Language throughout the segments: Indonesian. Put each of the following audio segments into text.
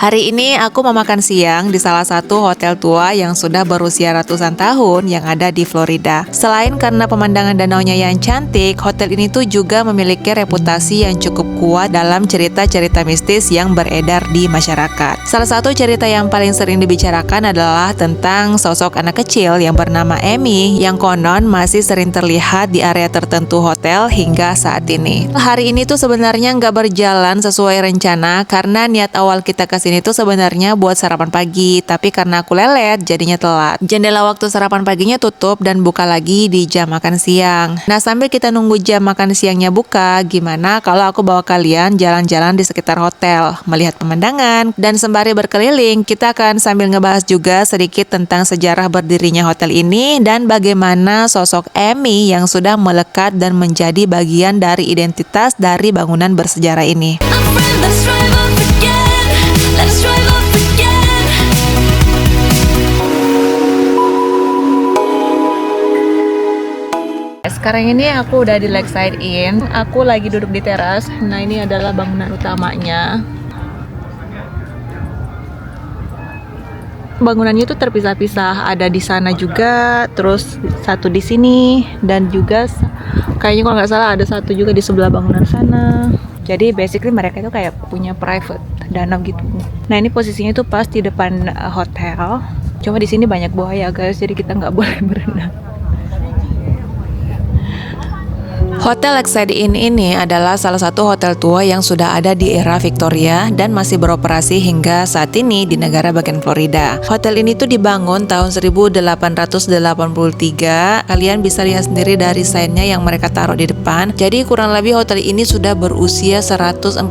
Hari ini aku mau makan siang di salah satu hotel tua yang sudah berusia ratusan tahun yang ada di Florida. Selain karena pemandangan danaunya yang cantik, hotel ini tuh juga memiliki reputasi yang cukup kuat dalam cerita-cerita mistis yang beredar di masyarakat. Salah satu cerita yang paling sering dibicarakan adalah tentang sosok anak kecil yang bernama Amy yang konon masih sering terlihat di area tertentu hotel hingga saat ini. Hari ini tuh sebenarnya nggak berjalan sesuai rencana karena niat awal kita ke sini tuh sebenarnya buat sarapan pagi, tapi karena aku lelet jadinya telat. Jendela waktu sarapan paginya tutup dan buka lagi di jam makan siang. Nah, sambil kita nunggu jam makan siangnya buka, gimana kalau aku bawa kalian jalan-jalan di sekitar hotel, melihat pemandangan, dan sembari berkeliling, kita akan sambil ngebahas juga sedikit tentang sejarah berdirinya hotel ini dan bagaimana sosok Amy yang sudah melekat dan menjadi bagian dari identitas dari bangunan bersejarah ini. Sekarang ini aku udah di Lakeside Inn. Aku lagi duduk di teras. Nah, ini adalah bangunan utamanya. Bangunannya tuh terpisah-pisah. Ada di sana juga, terus satu di sini, dan juga kayaknya kalau nggak salah ada satu juga di sebelah bangunan sana. Jadi basically mereka itu kayak punya private danau gitu. Nah, ini posisinya tuh pas di depan hotel. Cuma di sini banyak buaya guys, jadi kita nggak boleh berenang. Hotel Lakeside Inn ini adalah salah satu hotel tua yang sudah ada di era Victoria dan masih beroperasi hingga saat ini di negara bagian Florida. Hotel ini tuh dibangun tahun 1883. Kalian bisa lihat sendiri dari sign-nya yang mereka taruh di depan. Jadi kurang lebih hotel ini sudah berusia 143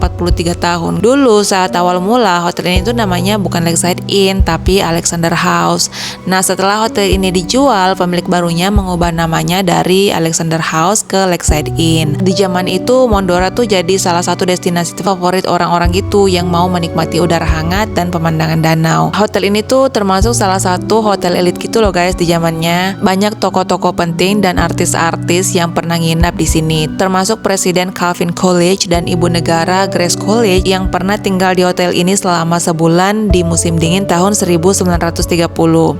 tahun. Dulu saat awal mula hotel ini tuh namanya bukan Lakeside Inn tapi Alexander House. Nah, setelah hotel ini dijual, pemilik barunya mengubah namanya dari Alexander House ke Lakeside Inn. Di zaman itu Mondora tuh jadi salah satu destinasi favorit orang-orang gitu yang mau menikmati udara hangat dan pemandangan danau. Hotel ini tuh termasuk salah satu hotel elit gitu loh guys di zamannya. Banyak tokoh-tokoh penting dan artis-artis yang pernah nginap di sini, termasuk Presiden Calvin Coolidge dan Ibu Negara Grace Coolidge yang pernah tinggal di hotel ini selama sebulan di musim dingin tahun 1930.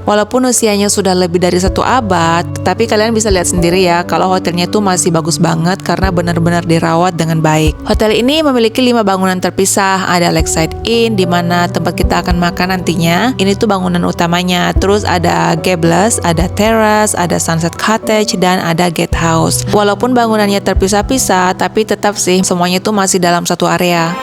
Walaupun usianya sudah lebih dari 1 abad, tapi kalian bisa lihat sendiri ya kalau hotelnya tuh masih bagus banget karena benar-benar dirawat dengan baik. Hotel ini memiliki 5 bangunan terpisah. Ada Lakeside Inn di mana tempat kita akan makan nantinya. Ini tuh bangunan utamanya. Terus ada Gables, ada Terrace, ada Sunset Cottage, dan ada Gatehouse. Walaupun bangunannya terpisah-pisah, tapi tetap sih semuanya tuh masih dalam satu area.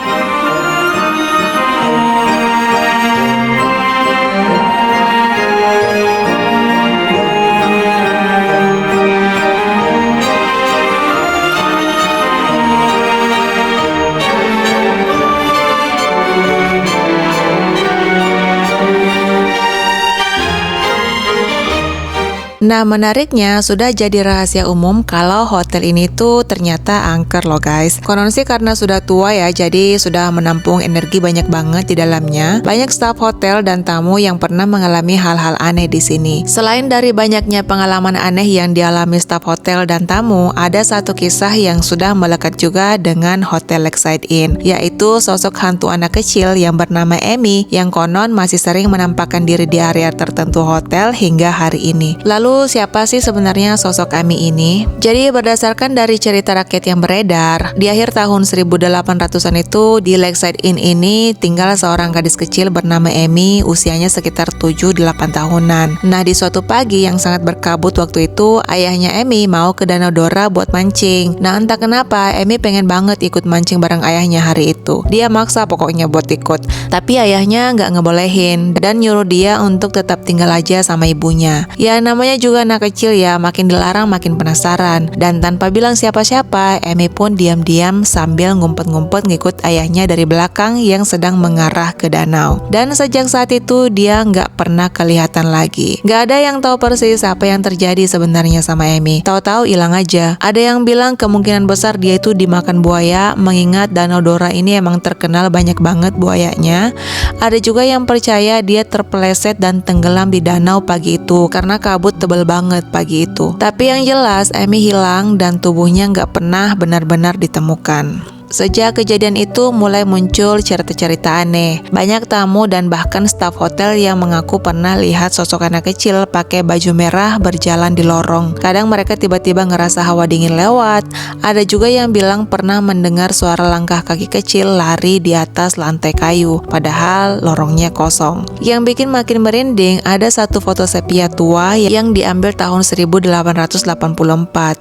Nah, menariknya sudah jadi rahasia umum kalau hotel ini tuh ternyata angker loh guys. Konon sih karena sudah tua ya, jadi sudah menampung energi banyak banget di dalamnya. Banyak staf hotel dan tamu yang pernah mengalami hal-hal aneh di sini. Selain dari banyaknya pengalaman aneh yang dialami staf hotel dan tamu, ada satu kisah yang sudah melekat juga dengan Hotel Lakeside Inn, yaitu sosok hantu anak kecil yang bernama Amy yang konon masih sering menampakkan diri di area tertentu hotel hingga hari ini. Lalu siapa sih sebenarnya sosok Amy ini? Jadi berdasarkan dari cerita rakyat yang beredar, di akhir tahun 1800-an itu di Lakeside Inn ini tinggal seorang gadis kecil bernama Amy, usianya sekitar 7-8 tahunan. Nah, di suatu pagi yang sangat berkabut waktu itu, ayahnya Amy mau ke Danau Dora buat mancing. Nah, entah kenapa Amy pengen banget ikut mancing bareng ayahnya hari itu. Dia maksa pokoknya buat ikut, tapi ayahnya nggak ngebolehin dan nyuruh dia untuk tetap tinggal aja sama ibunya. Ya, namanya juga anak kecil ya, makin dilarang makin penasaran. Dan tanpa bilang siapa-siapa, Amy pun diam-diam sambil ngumpet-ngumpet ngikut ayahnya dari belakang yang sedang mengarah ke danau. Dan sejak saat itu dia nggak pernah kelihatan lagi. Nggak ada yang tahu persis apa yang terjadi sebenarnya sama Amy. Tahu-tahu hilang aja. Ada yang bilang kemungkinan besar dia itu dimakan buaya, mengingat Danau Dora ini emang terkenal banyak banget buayanya. Ada juga yang percaya dia terpeleset dan tenggelam di danau pagi itu karena kabut tebal banget pagi itu. Tapi yang jelas Amy hilang dan tubuhnya nggak pernah benar-benar ditemukan. Sejak kejadian itu mulai muncul cerita-cerita aneh. Banyak tamu dan bahkan staf hotel yang mengaku pernah lihat sosok anak kecil pakai baju merah berjalan di lorong. Kadang mereka tiba-tiba ngerasa hawa dingin lewat. Ada juga yang bilang pernah mendengar suara langkah kaki kecil lari di atas lantai kayu, padahal lorongnya kosong. Yang bikin makin merinding, ada satu foto sepia tua yang diambil tahun 1884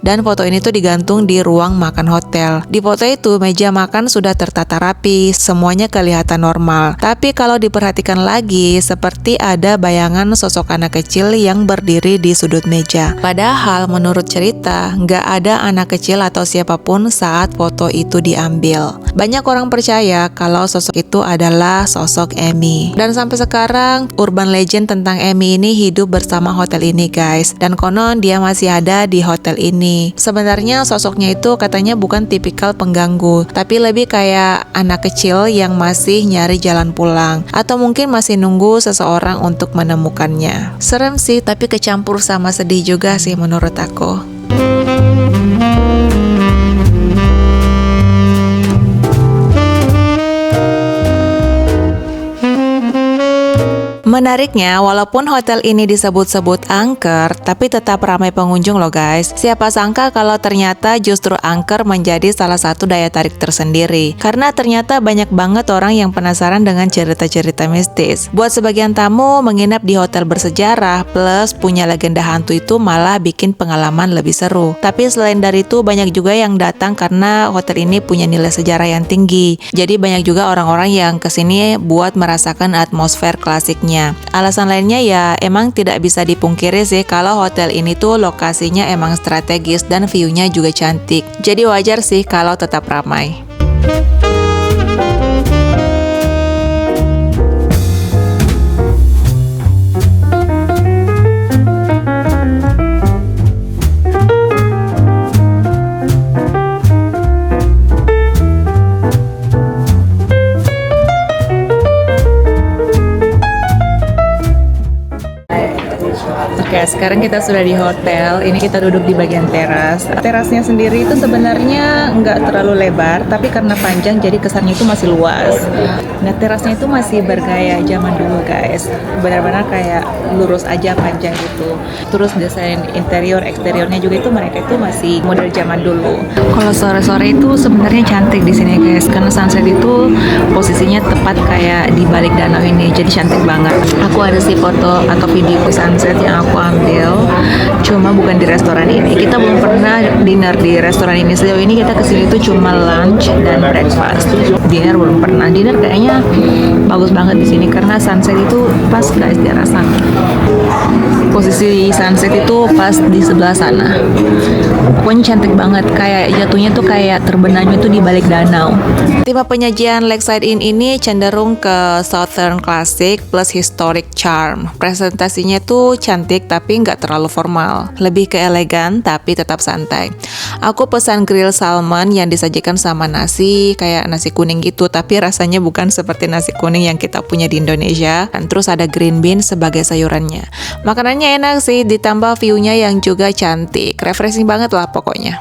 dan foto ini tuh digantung di ruang makan hotel. Di foto itu meja makan sudah tertata rapi, semuanya kelihatan normal. Tapi kalau diperhatikan lagi, seperti ada bayangan sosok anak kecil yang berdiri di sudut meja. Padahal menurut cerita, nggak ada anak kecil atau siapapun saat foto itu diambil. Banyak orang percaya kalau sosok itu adalah sosok Amy. Dan sampai sekarang, urban legend tentang Amy ini hidup bersama hotel ini guys. Dan konon dia masih ada di hotel ini. Sebenarnya sosoknya itu katanya bukan tipikal pengganggu, tapi lebih kayak anak kecil yang masih nyari jalan pulang, atau mungkin masih nunggu seseorang untuk menemukannya. Serem sih, tapi kecampur sama sedih juga sih menurut aku. Menariknya, walaupun hotel ini disebut-sebut angker, tapi tetap ramai pengunjung loh guys. Siapa sangka kalau ternyata justru angker menjadi salah satu daya tarik tersendiri. Karena ternyata banyak banget orang yang penasaran dengan cerita-cerita mistis. Buat sebagian tamu, menginap di hotel bersejarah plus punya legenda hantu itu malah bikin pengalaman lebih seru. Tapi selain dari itu, banyak juga yang datang karena hotel ini punya nilai sejarah yang tinggi. Jadi banyak juga orang-orang yang kesini buat merasakan atmosfer klasiknya. Alasan lainnya ya emang tidak bisa dipungkiri sih kalau hotel ini tuh lokasinya emang strategis dan view-nya juga cantik. Jadi wajar sih kalau tetap ramai. Oke, sekarang kita sudah di hotel. Ini kita duduk di bagian teras. Terasnya sendiri itu sebenarnya nggak terlalu lebar, tapi karena panjang jadi kesannya itu masih luas. Nah, terasnya itu masih bergaya zaman dulu guys. Benar-benar kayak lurus aja panjang gitu. Terus desain interior eksteriornya juga itu mereka itu masih model zaman dulu. Kalau sore-sore itu sebenarnya cantik di sini guys, karena sunset itu posisinya tepat kayak di balik danau ini. Jadi cantik banget. Aku ada sih foto atau video sunset yang aku ambil, cuma bukan di restoran ini. Kita belum pernah dinner di restoran ini. Sejauh ini kita kesini tuh cuma lunch dan breakfast. Dinner belum pernah. Dinner kayaknya bagus banget di sini karena sunset itu pas guys, dia rasa posisi sunset itu pas di sebelah sana. Pokoknya cantik banget, kayak jatuhnya tuh kayak terbenamnya tuh di balik danau. Tema penyajian Lakeside Inn ini cenderung ke Southern Classic plus Historic Charm. Presentasinya tuh cantik tapi nggak terlalu formal, lebih ke elegan tapi tetap santai. Aku pesan grill salmon yang disajikan sama nasi, kayak nasi kuning gitu, tapi rasanya bukan seperti nasi kuning yang kita punya di Indonesia. Dan terus ada green bean sebagai sayurannya. Makanannya enak sih, ditambah view-nya yang juga cantik. Refreshing banget lah pokoknya.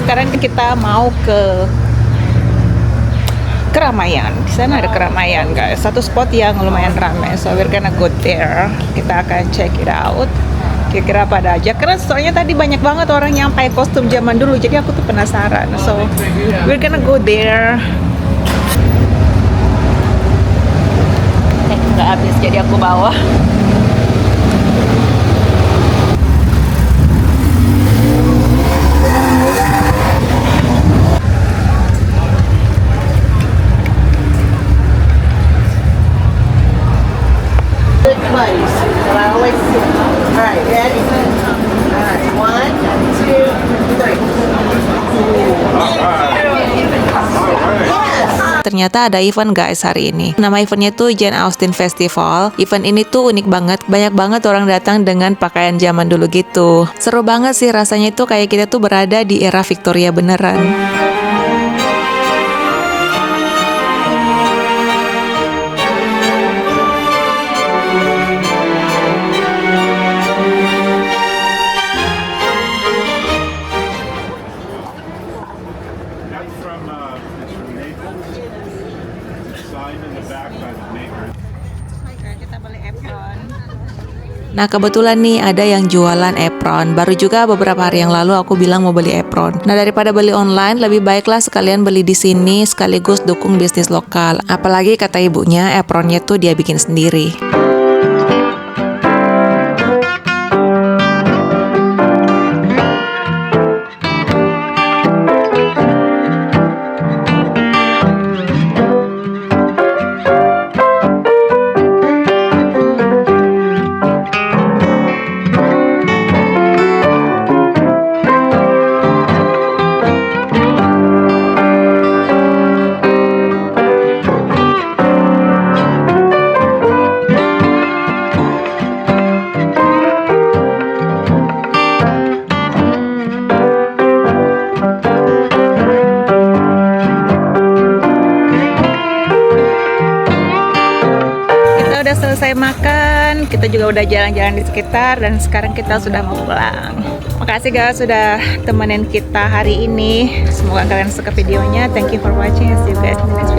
Sekarang kita mau ke keramaian. Di sana ada keramaian guys, satu spot yang lumayan ramai. So we're gonna go there. Kita akan check it out. Kira-kira apa ada aja. Karena soalnya tadi banyak banget orang yang pakai kostum zaman dulu. Jadi aku tuh penasaran. So we're gonna go there. Nggak habis jadi aku bawa. ternyata ada event guys hari ini. Nama eventnya tuh Jane Austen Festival. Event ini tuh unik banget, banyak banget orang datang dengan pakaian zaman dulu gitu. Seru banget sih rasanya itu kayak kita tuh berada di era Victoria beneran. Nah kebetulan nih ada yang jualan apron. Baru juga beberapa hari yang lalu aku bilang mau beli apron. Nah daripada beli online, lebih baiklah sekalian beli di sini sekaligus dukung bisnis lokal. Apalagi kata ibunya apronnya tuh dia bikin sendiri. Selesai makan, kita juga udah jalan-jalan di sekitar dan sekarang kita sudah mau pulang. Makasih guys sudah temenin kita hari ini. Semoga kalian suka videonya. Thank you for watching. See you guys in the next video.